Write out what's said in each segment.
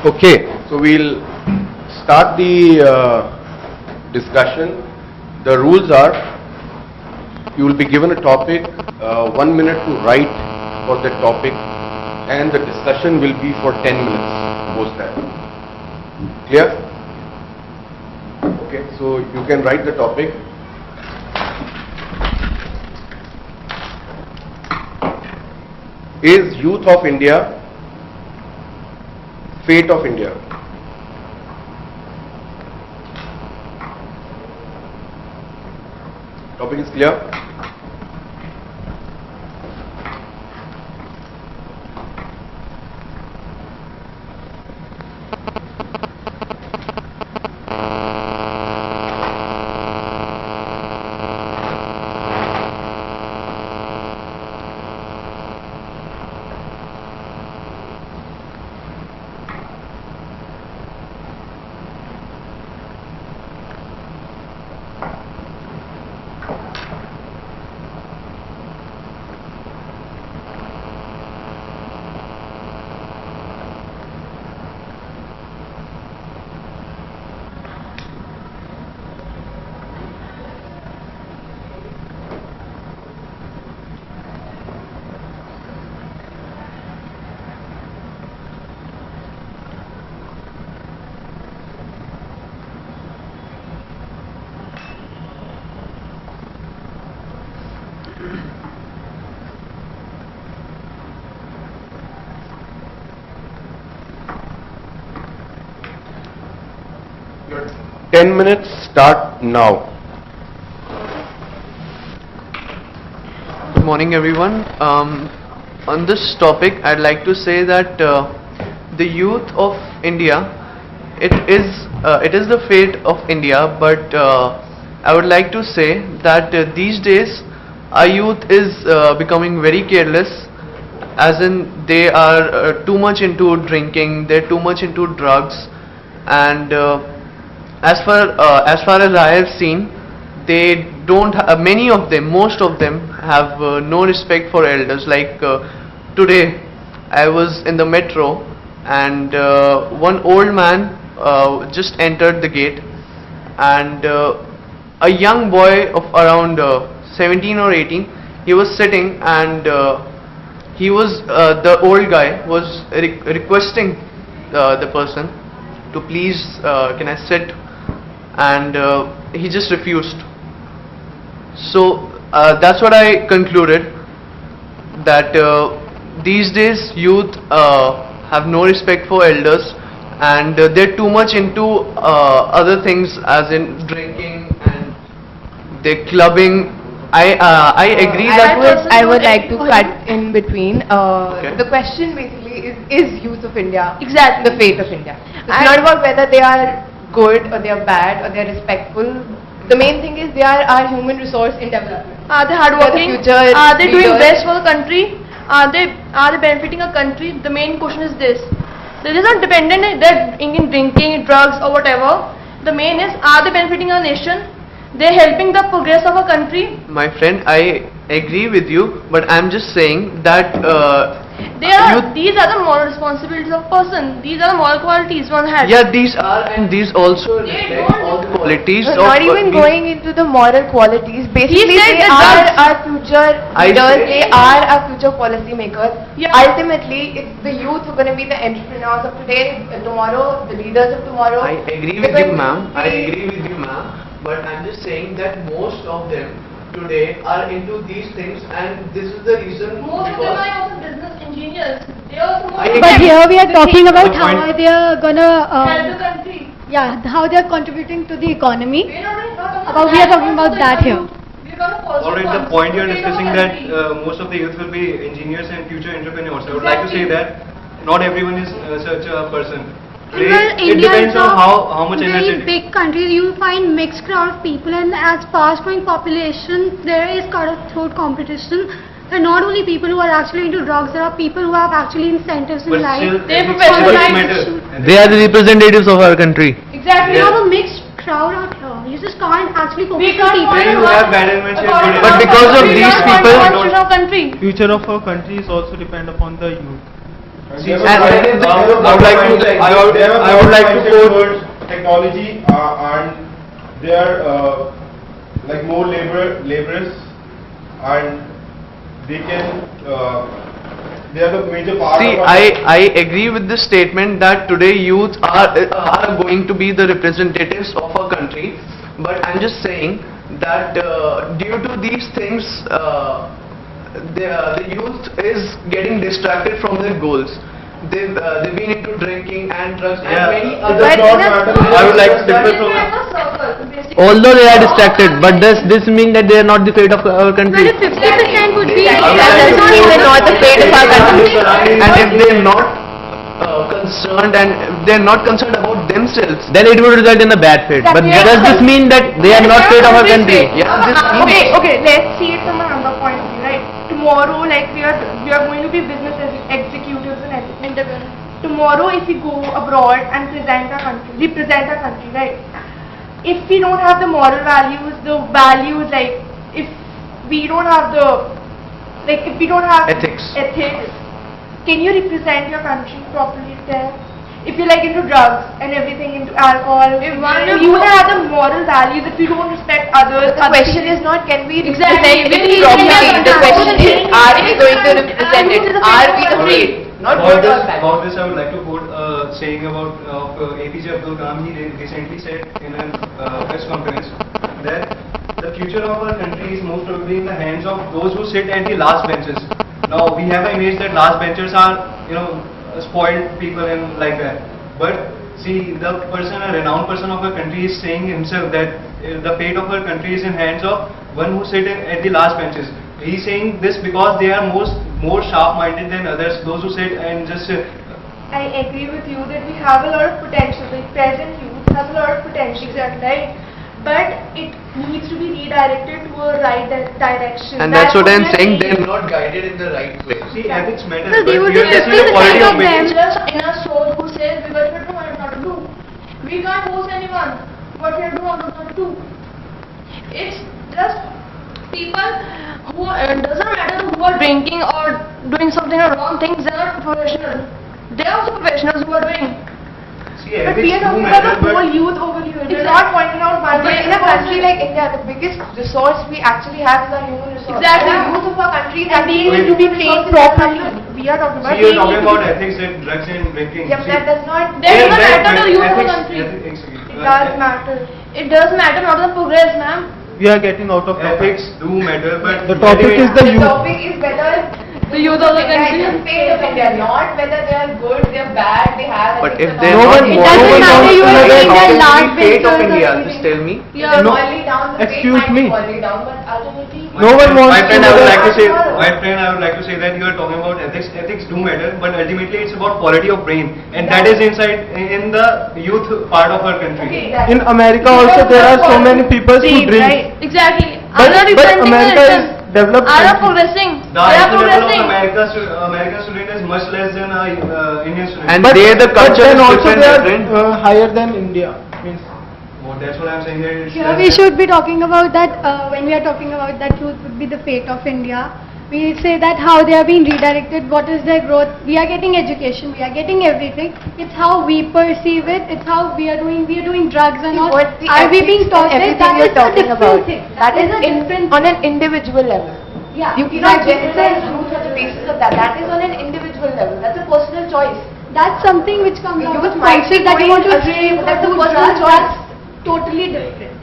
Okay, so we'll start the discussion. The rules are, you will be given a topic, 1 minute to write for that topic, and the discussion will be for 10 minutes post that. Clear? Okay, so you can write the topic. Is youth of India fate of India? Topic is clear? Your 10 minutes start now. Good morning, everyone. On this topic, I'd like to say that the youth of India, it is the fate of India. But I would like to say that these days our youth is becoming very careless, as in they are too much into drinking, they're too much into drugs, and as far as I have seen, they don't. Many of them, most of them, have no respect for elders. Like today, I was in the metro, and one old man just entered the gate, and a young boy of around 17 or 18, he was sitting, and the old guy was requesting the person to please, can I sit, and he just refused. So that's what I concluded, that these days youth have no respect for elders, and they're too much into other things, as in drinking, and they're clubbing. I agree that I would like to cut in between. Okay. The question basically is youth of India Exactly. the fate of India? It's not about whether they are good or they are bad or they are respectful. The main thing is they are our human resource in development. Are they They are the hardworking? future Are they doing leaders. best for the country? Are they benefiting a country? The main question is this. They are not dependent. They're in drinking, drugs, or whatever. The main is, are they benefiting our nation? They're helping the progress of a country. My friend, I agree with you, but I'm just saying that These are the moral responsibilities of person. These are the moral qualities one has. yeah, these are, and these also They reflect don't- all the qualities of Not even going into the moral qualities. Basically, said they the are drugs. our future I leaders. said- They are our future policy makers. Yeah. Ultimately, it's the youth who are going to be the entrepreneurs of today, tomorrow, the leaders of tomorrow. I agree with Because you, ma'am. I we- agree with you, ma'am. But I'm just saying that most of them today are into these things, and this is the reason. Most of them are also business engineers. They also I want But agree. here we are talking about The how point- they are gonna, help the country. how they are contributing to the economy. We're not About- we are talking about that here. We're gonna follow Alright, the funds point you are to save our discussing that country. most of the youth will be engineers and future entrepreneurs. I would like to say Exactly. that not everyone is such a person. Today, Well, it India depends is on a how much very energy. big country. You find mixed crowd of people, and as fast growing population, there is cutthroat competition. And not only people who are actually into drugs, there are people who have actually incentives in But life. still, They're ethics professionalized. matter. They are the representatives of our country. Exactly. We have a mixed crowd out here. You just can't actually We focus on can't people. Then you have bad elements here, According good to But our because of country, these we are people- one country. Future of our country is also depend upon the youth. See, And I would like to quote technology and they are like more laborers and they can they are the major part See, of I agree with the statement that today youth are going to be the representatives of our country, but I'm just saying that due to these things, the youth is getting distracted from their goals. They've been into drinking and drugs and many other. It does not matter. I would like to differ from Although they are distracted, but does this mean that they are not the fate of our country? Well, if 50% would be... That doesn't mean we're not the fate of our country. And if they're not concerned and they're not concerned about themselves, Then it would result in a bad fate. But does this mean that they are not fate of our country? yeah, this means Okay, let's see it from another point of view, right? Tomorrow, like we are going to be business executives and entrepreneurs. Tomorrow, if we go abroad and represent our country, right? If we don't have the moral values, like if we don't have Ethics. can you represent your country properly there? If you're like into drugs and everything, into alcohol, you don't have the moral values. If you don't respect others, The question is not can we Exactly. represent it properly. The question is are we going to represent it? Are we the fate? Not good or bad. About this, I would like to quote saying about APJ Abdul Kalam. He recently said in a press conference that the future of our country is most probably in the hands of those who sit at the last benches. Now we have an image that last benchers are, spoiled people and like that. But see, the person, a renowned person of our country, is saying himself that the fate of our country is in hands of one who sit at the last benches. He is saying this because they are more sharp-minded than others. Those who sit and just. I agree with you that we have a lot of potential. The present youth has a lot of potential, right? But it needs to be redirected to a right direction. and that's what I'm saying. They're They're not guided in the right way. See, ethics matter, Well, but they would we are be just in the 50% quality of of them. it. just in a soul who says we got to do what not to do. We can't force anyone what we are doing or not to do. It's just people who doesn't matter who are drinking or doing something or wrong things. They are not professional. They are also professionals who are doing. See, But we ethics are do talking about matter, the whole but youth over here. It's not pointing out one But in a country like India, the biggest resource we actually have is our human resource. Exactly. And the youth of our country is and they actually need to be trained properly. We are talking about. see, you're they talking need to about be- ethics and drugs and drinking. Yeah, but that does not... That doesn't Yeah, matter to youth of the ethics- country. ethics- It does matter. It does matter, not the progress, ma'am. We are getting out of Ethics do matter, but The topic is the The youth. topic is whether The youth of the country. the fate of India, not whether they are good, they are bad, they have... But if ethics or they're not. not It moral, doesn't matter, you are then saying how they're can last it be fate of benchers or India? something. Just tell me. Yeah, No. morally down, the fate Excuse might be me. morally down, but ultimately... No one wants my friend, to I would know like to say, that. my friend, I would like to say that you are talking about ethics. Ethics do matter, but ultimately it's about quality of brain, and that is inside in the youth part of our country. Okay, exactly. In America also there are so many people who See, drink. right? Exactly. But Are not representing America the is nation. developed Are not country. progressing. The They are IQ level of progressing. American student is much less than Indian student. And there the culture then is also they are different. higher than India. Means Well, that's what I'm saying. That it's Yeah, less we than- should be talking about that when we are talking about that youth would be the fate of India. We say that how they are being redirected, what is their growth. We are getting education, we are getting everything. It's how we perceive it, it's how we are doing drugs and all. What the Are we ethics being and taught that? everything That you're is a talking different about. thing. That is a different on an individual level. Yeah, You cannot exactly. generalize youth on the basis of that. That is on an individual level. That's a personal choice. That's something which comes out Youth of might be conscious that you want to going astray, drink but or that's a do personal drugs. choice. That's totally different.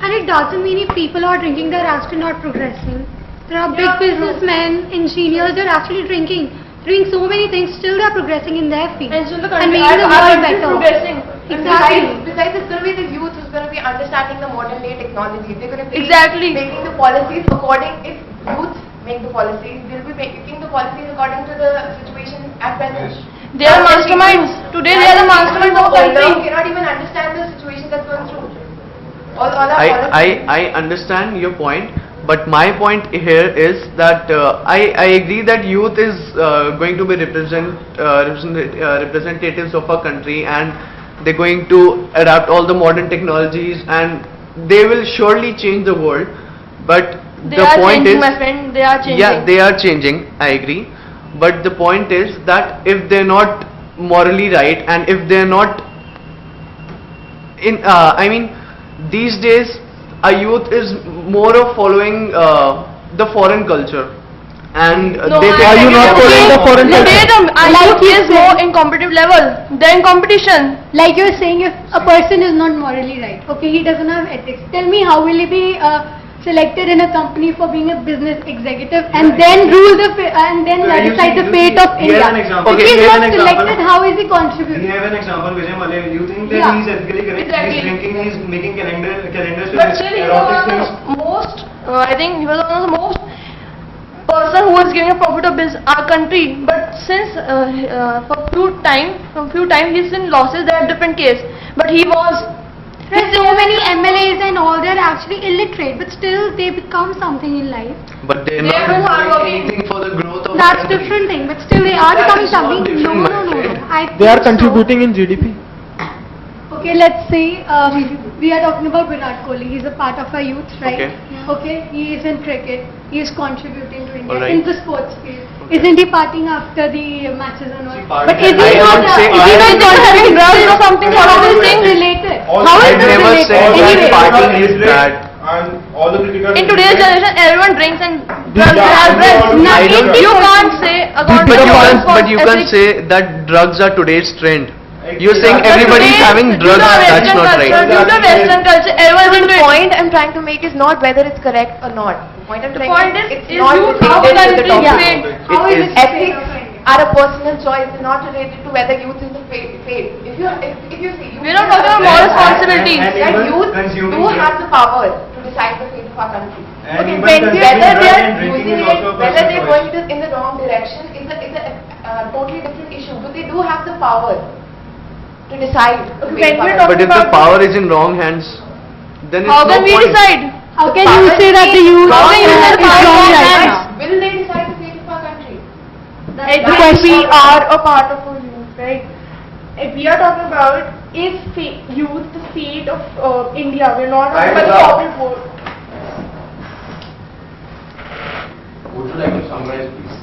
And it doesn't mean if people are drinking, they're actually not progressing. There are big Yeah, true. businessmen, engineers, they're actually drinking, doing so many things, still they're progressing in their field. And so the and country, making the our world country is better. progressing. Exactly. Besides, it's going to be the youth who's going to be understanding the modern day technology. They're going to be Exactly. making the policies according, if youth make the policies, they'll be making the policies according to the situation at present. They are masterminds. Today they are the masterminds of the Older country. cannot even understand the situation that's going through. All our policies. I understand your point, but my point here is that I agree that youth is going to be representatives of our country, and they're going to adapt all the modern technologies, and they will surely change the world. But They the are point changing, is, my friend. They are changing. yeah, they are changing. I agree, But the point is that if they're not morally right, and if they're not in, I mean, these days our youth is more of following the foreign culture, and No, they Are you not following the foreign Today culture? the youth is more in competitive level. They're in competition. Like you're saying, if a person is not morally right, okay, he doesn't have ethics, tell me how will he be selected in a company for being a business executive and then rule the and then So you decide see- the you fate see- of here's India? an example. If Okay, he's here's not an example. selected, how is he We contributing? have an example, Vijay Mallya. You think that Yeah. he's ethically correct? Exactly. He's drinking, he's making calendars with But still, he was erotic one things. of the most, I think he was one of the most person who was giving a profit of our country. But since from few time he's in losses. They are different case. But he was. There's so many MLAs and all, they're actually illiterate, but still they become something in life. but they're They are not hardworking. doing anything for the growth of the That's country. different thing, but still they are That becoming is not something. No, different, no, my no, no. friend. I They are think so. contributing in GDP. Okay, let's say we are talking about Virat Kohli. He's a part of our youth, right? Okay. Okay, he is in cricket. He is contributing to India Alright. in the sports field. Okay. Isn't he partying after the matches and all? See, partying- But is he I not? don't say- Is he I not don't- contributing drugs or something? So how is All this right. related? All How right. is I this never related? said that Anyway, partying is illiterate bad. and all the cricketers. In today's generation, everyone drinks and drugs. Yeah, Has I know. I don't- You can't say according But to you your can't, but you can't ethics. say that drugs are today's trend. You're Exactly. saying But everybody is Today, having due to drugs, our that's Western not culture, right. Due to Western culture, everyone is The into it. point I'm trying to make is not whether it's correct or not. The point I'm The trying point to is, it's is not youth how related to country the is topic. made. How It is is. it the fate Ethics of India? are a personal choice. They're not related to whether youth is a fate. If you see, youth We're not talking about moral responsibilities. And that even youth consuming do drugs. have the power to decide the fate of our country. And Okay, even when consuming whether drugs they are and drinking using is it, also a whether personal they're choice. going in the wrong direction is a totally different issue. But they do have the power to decide. the When fate of our we're country. But if the power is in wrong hands, then it's How no can we point. decide? How The can you power say that the is- youth How can you say the is power wrong is right wrong? now? Will they decide the fate of our country? If we are a part of a youth, right? If we are talking about youth, the fate of India, we're not talking about the corporate world. Would you like to summarize, please?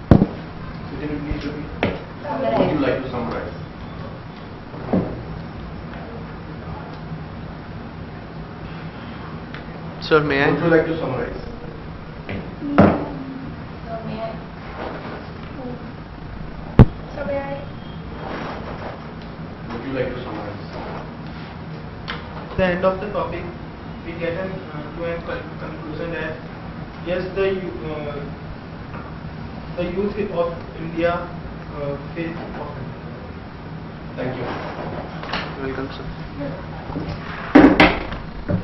Can you please repeat? Would you like to summarize? Sir, may Would I? you like to summarize? Would you like to summarize? At the end of the topic, we get to a conclusion that yes, the youth of India face of Thank you. Welcome, sir.